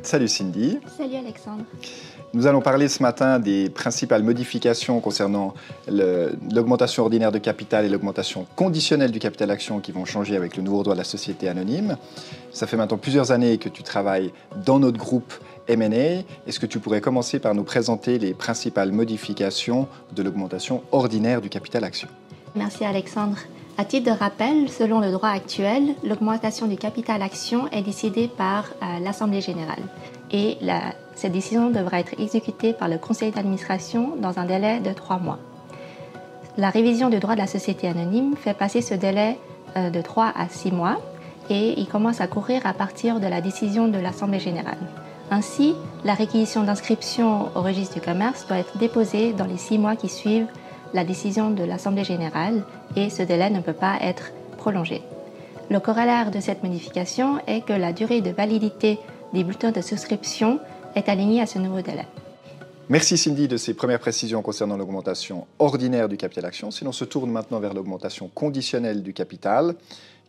Salut Cindy. Salut Alexandre. Nous allons parler ce matin des principales modifications concernant l'augmentation ordinaire de capital et l'augmentation conditionnelle du capital action qui vont changer avec le nouveau droit de la société anonyme. Ça fait maintenant plusieurs années que tu travailles dans notre groupe M&A. Est-ce que tu pourrais commencer par nous présenter les principales modifications de l'augmentation ordinaire du capital action? Merci Alexandre. À titre de rappel, selon le droit actuel, l'augmentation du capital action est décidée par l'Assemblée générale et cette décision devra être exécutée par le conseil d'administration dans un délai de 3 mois. La révision du droit de la société anonyme fait passer ce délai de 3 à 6 mois et il commence à courir à partir de la décision de l'Assemblée générale. Ainsi, la réquisition d'inscription au registre du commerce doit être déposée dans les 6 mois qui suivent la décision de l'Assemblée générale et ce délai ne peut pas être prolongé. Le corollaire de cette modification est que la durée de validité des bulletins de souscription est alignée à ce nouveau délai. Merci Cindy de ces premières précisions concernant l'augmentation ordinaire du capital action. Si l'on se tourne maintenant vers l'augmentation conditionnelle du capital,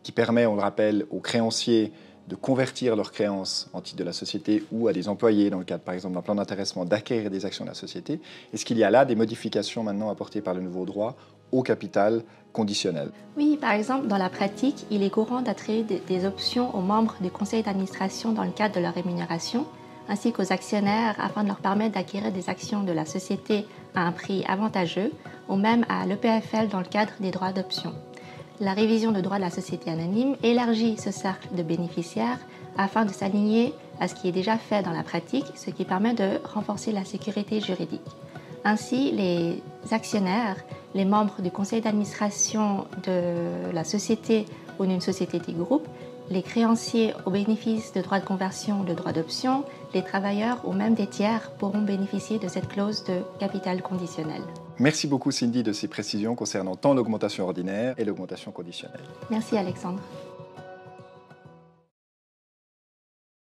qui permet, on le rappelle, aux créanciers de convertir leurs créances en titre de la société ou à des employés, dans le cadre par exemple d'un plan d'intéressement, d'acquérir des actions de la société. Est-ce qu'il y a là des modifications maintenant apportées par le nouveau droit au capital conditionnel? Oui, par exemple, dans la pratique, il est courant d'attribuer des options aux membres du conseil d'administration dans le cadre de leur rémunération, ainsi qu'aux actionnaires afin de leur permettre d'acquérir des actions de la société à un prix avantageux, ou même à l'EPFL dans le cadre des droits d'option. La révision du droit de la société anonyme élargit ce cercle de bénéficiaires afin de s'aligner à ce qui est déjà fait dans la pratique, ce qui permet de renforcer la sécurité juridique. Ainsi, les actionnaires, les membres du conseil d'administration de la société ou d'une société du groupe, les créanciers au bénéfice de droits de conversion ou de droits d'option, les travailleurs ou même des tiers pourront bénéficier de cette clause de capital conditionnel. Merci beaucoup Cindy de ces précisions concernant tant l'augmentation ordinaire et l'augmentation conditionnelle. Merci Alexandre.